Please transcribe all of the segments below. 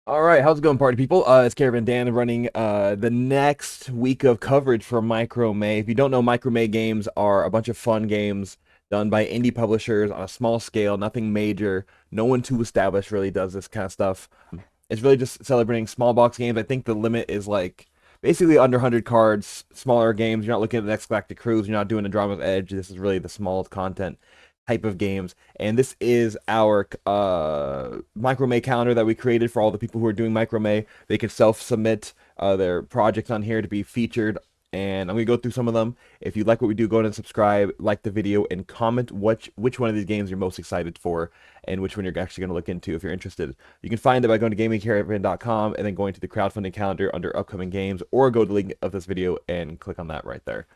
All right, how's it going, party people? It's Caravan Dan running the next week of coverage for Micro May. If you don't know, Micro May games are a bunch of fun games done by indie publishers on a small scale, nothing major. No one too established really does this kind of stuff. It's really just celebrating small box games. I think the limit is like basically under 100 cards, smaller games. You're not looking at the next Galactic Cruise. You're not doing a Drama's Edge. This is really the smallest content type of games. And this is our microme calendar that we created for all the people who are doing microme. They can self-submit their projects on here to be featured. And I'm gonna go through some of them. If you like what we do, go ahead and subscribe, like the video, and comment which one of these games you're most excited for, and which one you're actually gonna look into if you're interested. You can find it by going to gamingcaravan.com and then going to the crowdfunding calendar under upcoming games, or go to the link of this video and click on that right there.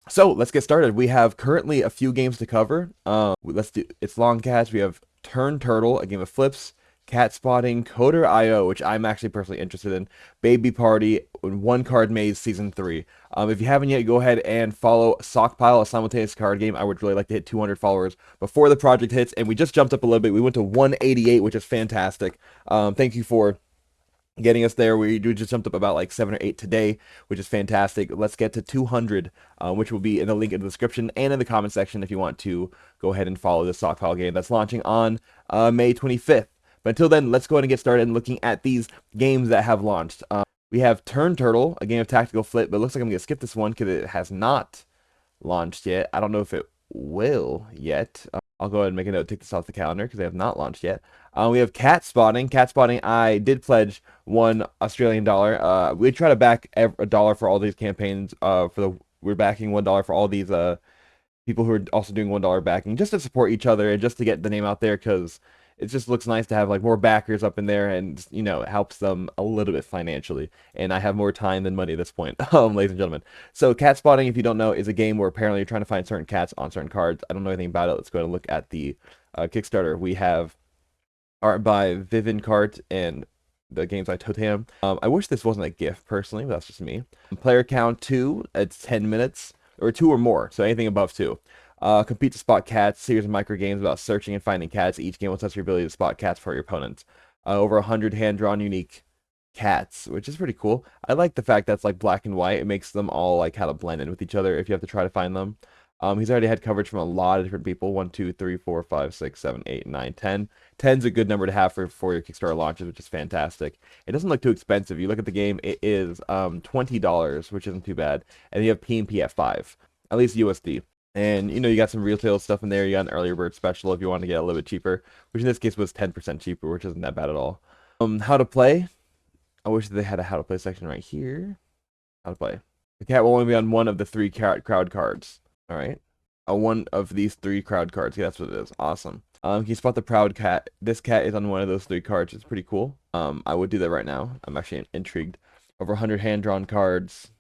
So let's get started. We have currently a few games to cover. Let's do it's Long Cats. We have Turn Turtle, a game of flips, Cat Spotting, Coder IO, which I'm actually personally interested in, Baby Party, and One Card Maze Season 3. If you haven't yet, go ahead and follow Sockpile, a simultaneous card game. I would really like to hit 200 followers before the project hits, and we just jumped up a little bit. We went to 188, which is fantastic. Thank you for getting us there. We just jumped up about like 7 or 8 today, which is fantastic. Let's get to 200, which will be in the link in the description and in the comment section if you want to go ahead and follow the Stockpile game that's launching on May 25th. But until then, let's go ahead and get started and looking at these games that have launched. We have Turn Turtle, a game of tactical flip, but it looks like I'm going to skip this one because it has not launched yet. I don't know if it will yet. I'll go ahead and make a note, take this off the calendar because they have not launched yet. We have Cat Spotting. Cat Spotting, I did pledge $1 Australian. We try to back a dollar for all these campaigns. We're backing $1 for all these people who are also doing $1 backing, just to support each other and just to get the name out there, because it just looks nice to have like more backers up in there, and it helps them a little bit financially. And I have more time than money at this point, ladies and gentlemen. So Cat Spotting, if you don't know, is a game where apparently you're trying to find certain cats on certain cards. I don't know anything about it. Let's go ahead and look at the Kickstarter. We have art by Vivin Cart and the games by Totem. I wish this wasn't a GIF personally, but that's just me. Player count 2. It's 10 minutes or 2 or more, so anything above 2. Compete to spot cats. Series of micro games about searching and finding cats. Each game will test your ability to spot cats for your opponents. Over 100 hand-drawn unique cats, which is pretty cool. I like the fact that's like black and white. It makes them all like kind of blend in with each other if you have to try to find them. He's already had coverage from a lot of different people. 1, 2, 3, 4, 5, 6, 7, 8, 9, 10. 10's a good number to have for your Kickstarter launches, which is fantastic. It doesn't look too expensive. You look at the game, it is $20, which isn't too bad. And you have P&P at 5, at least USD. And you got some retail stuff in there. You got an earlier bird special if you want to get a little bit cheaper, which in this case was 10% cheaper, which isn't that bad at all. How to play. I wish they had a how to play section right here. How to play. The cat will only be on one of the 3 crowd cards. All right. One of these 3 crowd cards. Yeah, that's what it is. Awesome. Can you spot the proud cat? This cat is on one of those 3 cards. It's pretty cool. I would do that right now. I'm actually intrigued. Over 100 hand-drawn cards.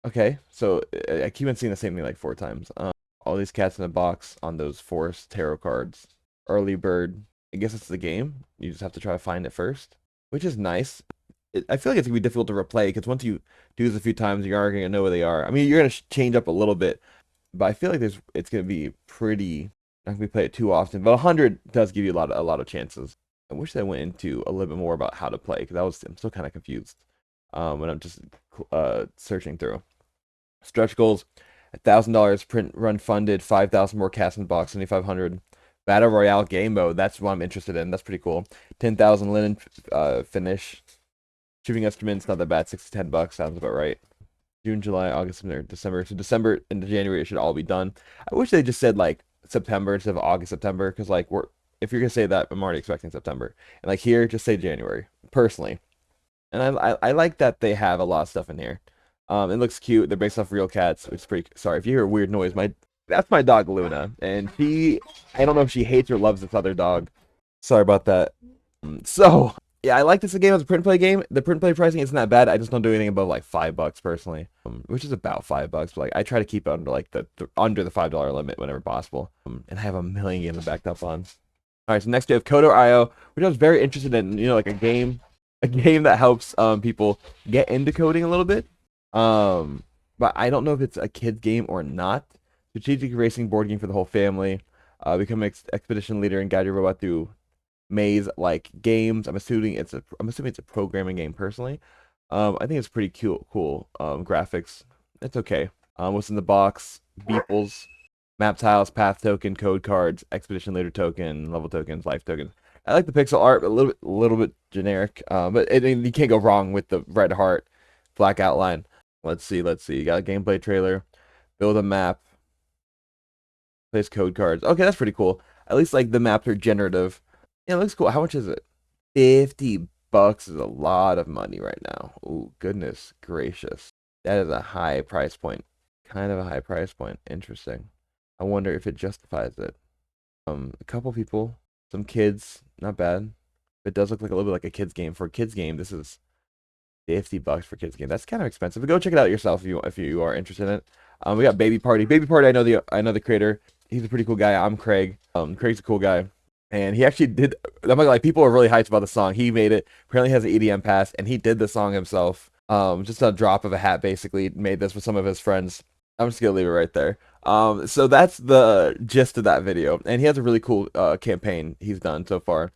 Okay, so I keep on seeing the same thing like 4 times. All these cats in a box on those forest tarot cards. Early bird. I guess it's the game. You just have to try to find it first, which is nice. I feel like it's gonna be difficult to replay because once you do this a few times, you are gonna know where they are. I mean, you're gonna change up a little bit, but I feel like it's gonna be pretty. Not gonna play it too often, but 100 does give you a lot of chances. I wish they went into a little bit more about how to play because I'm still kind of confused when I'm just searching through. Stretch goals: $1,000 print run funded, 5,000 more cast in the box, 7,500. Battle Royale game mode. That's what I'm interested in. That's pretty cool. 10,000 linen finish. Shipping estimates not that bad. $6 to $10 sounds about right. June, July, August, September, December. So December into January it should all be done. I wish they just said like September instead of August, September, because like if you're gonna say that, I'm already expecting September. And like here, just say January, personally. And I like that they have a lot of stuff in here. It looks cute. They're based off real cats, which is pretty. Sorry if you hear a weird noise. That's my dog Luna, and I don't know if she hates or loves this other dog. Sorry about that. So yeah, I like this game as a print play game. The print play pricing isn't that bad. I just don't do anything above like $5 personally, which is about $5. But like I try to keep it under like under the $5 limit whenever possible. And I have a million games backed up on. All right, so next we have Kodo IO, which I was very interested in. Like a game that helps people get into coding a little bit. But I don't know if it's a kid's game or not. Strategic racing board game for the whole family. Become an expedition leader and guide your robot through maze-like games. I'm assuming it's a programming game personally. I think it's pretty cool. Graphics, it's okay. What's in the box? Beeples, map tiles, path token, code cards, expedition leader token, level tokens, life tokens. I like the pixel art, a little bit generic. But you can't go wrong with the red heart, black outline. Let's see. You got a gameplay trailer, build a map, place code cards. Okay, that's pretty cool. At least like the maps are generative. Yeah, it looks cool. How much is it? $50 is a lot of money right now. Oh, goodness gracious. That is a high price point. Kind of a high price point. Interesting. I wonder if it justifies it. A couple people, some kids, not bad. It does look like a little bit like a kids game. For a kids game, this is $50 for kids game. That's kind of expensive. But go check it out yourself if you are interested in it. We got Baby Party. Baby Party, I know the creator. He's a pretty cool guy. I'm Craig. Craig's a cool guy. And he actually did. I'm like, people are really hyped about the song. He made it. Apparently has an EDM pass, and he did the song himself. Just a drop of a hat, basically. Made this with some of his friends. I'm just gonna leave it right there. So that's the gist of that video, and he has a really cool campaign he's done so far.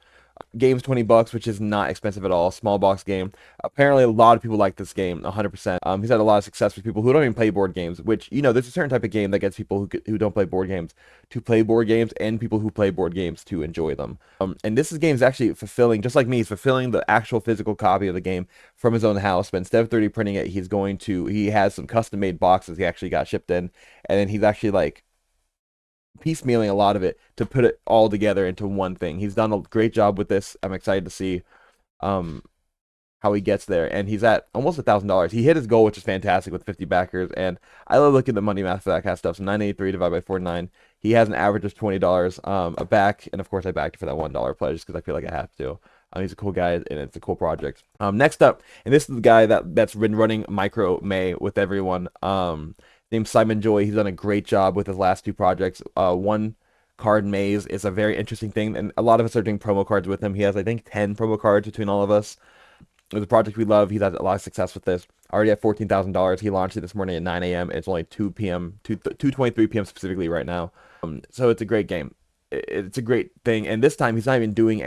Game's $20, which is not expensive at all. Small box game. Apparently, a lot of people like this game, 100%. He's had a lot of success with people who don't even play board games, which, there's a certain type of game that gets people who don't play board games to play board games and people who play board games to enjoy them. And this game is actually fulfilling, just like me, he's fulfilling the actual physical copy of the game from his own house. But instead of 3D printing it, he has some custom-made boxes he actually got shipped in, and then he's actually like piecemealing a lot of it to put it all together into one thing. He's done a great job with this. I'm excited to see how he gets there, and he's at almost $1,000. He hit his goal, which is fantastic, with 50 backers, and I love looking at the money math for that kind of stuff. So 983 divided by 49. He has an average of $20 a back, and of course I backed for that $1 pledge because I feel like I have to. He's a cool guy, and it's a cool project. Next up, and this is the guy that's been running Micro May with everyone. Named Simon Joy. He's done a great job with his last two projects. One card maze is a very interesting thing, and a lot of us are doing promo cards with him. He has, I think, 10 promo cards between all of us. It was a project we love. He's had a lot of success with this. Already at $14,000. He launched it this morning at 9 a.m. It's only 2 p.m., 2:23 p.m. specifically right now. So it's a great game. It's a great thing, and this time he's not even doing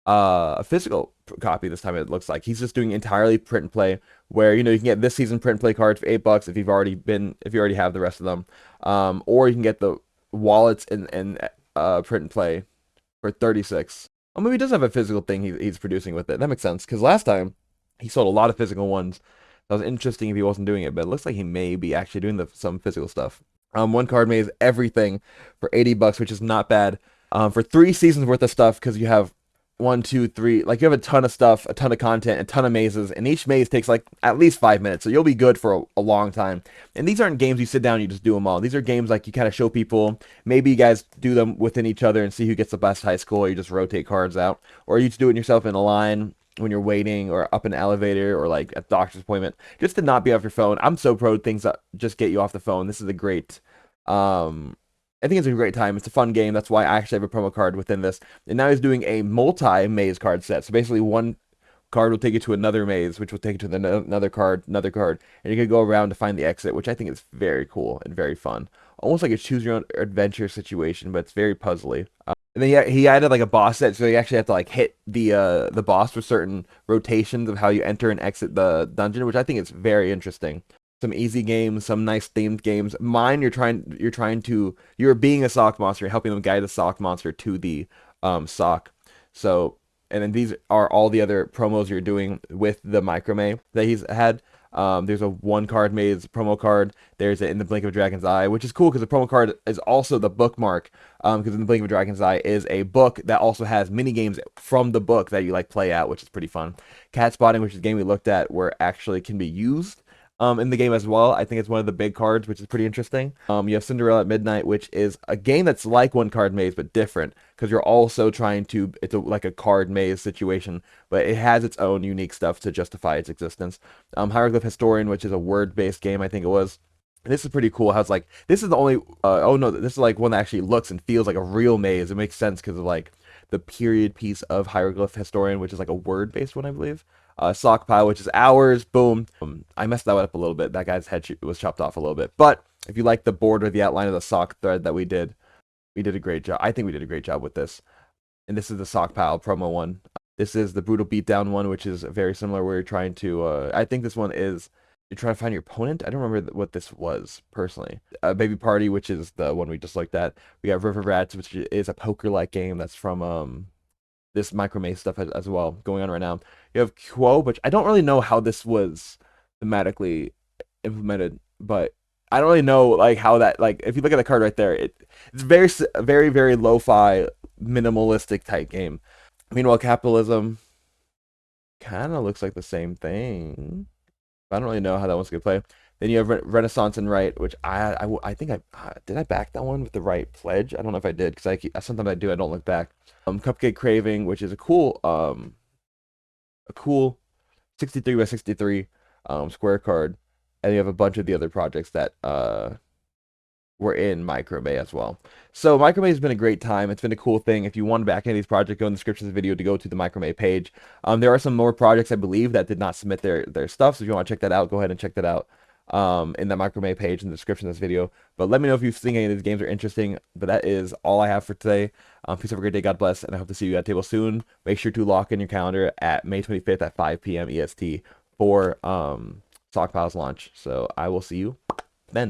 a physical copy this time. It looks like he's just doing entirely print and play, where you can get this season print and play cards for $8 if you already have the rest of them, or you can get the wallets and print and play for 36. Well, maybe he does have a physical thing he's producing with it. That makes sense, because last time he sold a lot of physical ones. That was interesting if he wasn't doing it, but it looks like he may be actually doing some physical stuff. One card maze, everything for $80, which is not bad. For 3 seasons worth of stuff, because you have 1, 2, 3, like you have a ton of stuff, a ton of content, a ton of mazes, and each maze takes like at least 5 minutes, so you'll be good for a long time. And these aren't games you sit down and you just do them all. These are games like you kind of show people. Maybe you guys do them within each other and see who gets the best high score, or you just rotate cards out, or you just do it yourself in a line when you're waiting, or up an elevator, or like at doctor's appointment, just to not be off your phone. I'm so pro things that just get you off the phone. This is a great I think it's a great time. It's a fun game. That's why I actually have a promo card within this. And now he's doing a multi-maze card set. So basically one card will take you to another maze, which will take you to another card, and you can go around to find the exit, which I think is very cool and very fun. Almost like a choose-your-own adventure situation, but it's very puzzly. And then he added like a boss set, so you actually have to like hit the boss with certain rotations of how you enter and exit the dungeon, which I think is very interesting. Some easy games, some nice themed games. Mine, you're being a sock monster, you're helping them guide the sock monster to the sock. So, and then these are all the other promos you're doing with the Microme that he's had. There's a 1 card maze promo card. There's In the Blink of a Dragon's Eye, which is cool because the promo card is also the bookmark. Because In the Blink of a Dragon's Eye is a book that also has mini games from the book that you like play out, which is pretty fun. Cat Spotting, which is a game we looked at where actually can be used in the game as well. I think it's one of the big cards, which is pretty interesting. You have Cinderella at Midnight, which is a game that's like 1 card maze, but different, because you're also trying to, like a card maze situation, but it has its own unique stuff to justify its existence. Hieroglyph Historian, which is a word-based game, I think it was. And this is pretty cool. How it's like, this is the only, oh no, this is like one that actually looks and feels like a real maze. It makes sense because of like the period piece of Hieroglyph Historian, which is like a word-based one, I believe. Sock Pile, which is ours. Boom. I messed that one up a little bit. That guy's head was chopped off a little bit. But If you like the border, the outline of the sock thread that we did a great job. I think we did a great job with this. And this is the Sock Pal promo one. This is the Brutal Beatdown one, which is very similar. Where you're trying to, I think this one is you're trying to find your opponent. I don't remember what this was personally. Baby Party, which is the one we just looked at. We got River Rats, which is a poker-like game that's from this micromay stuff as well going on right now. You have Quo, which I don't really know how this was thematically implemented, but I don't really know like how that like if you look at the card right there, it's very lo-fi minimalistic type game. Meanwhile, Capitalism kind of looks like the same thing. I don't really know how that one's gonna play. Then you have Renaissance and Right, which I think did I back that one with the right pledge? I don't know if I did because sometimes I do. I don't look back. Cupcake Craving, which is a cool 63 by 63 square card, and you have a bunch of the other projects that were in Micromay as well. So Micromay has been a great time. It's been a cool thing. If you want to back any of these projects, go in the description of the video to go to the Micromay page. There are some more projects, I believe, that did not submit their stuff. So if you want to check that out, go ahead and check that out in the Micromay page in the description of this video. But let me know if you think any of these games are interesting. But that is all I have for today. Please have a great day. God bless. And I hope to see you at table soon. Make sure to lock in your calendar at May 25th at 5 p.m. EST for Stockpile's launch. So I will see you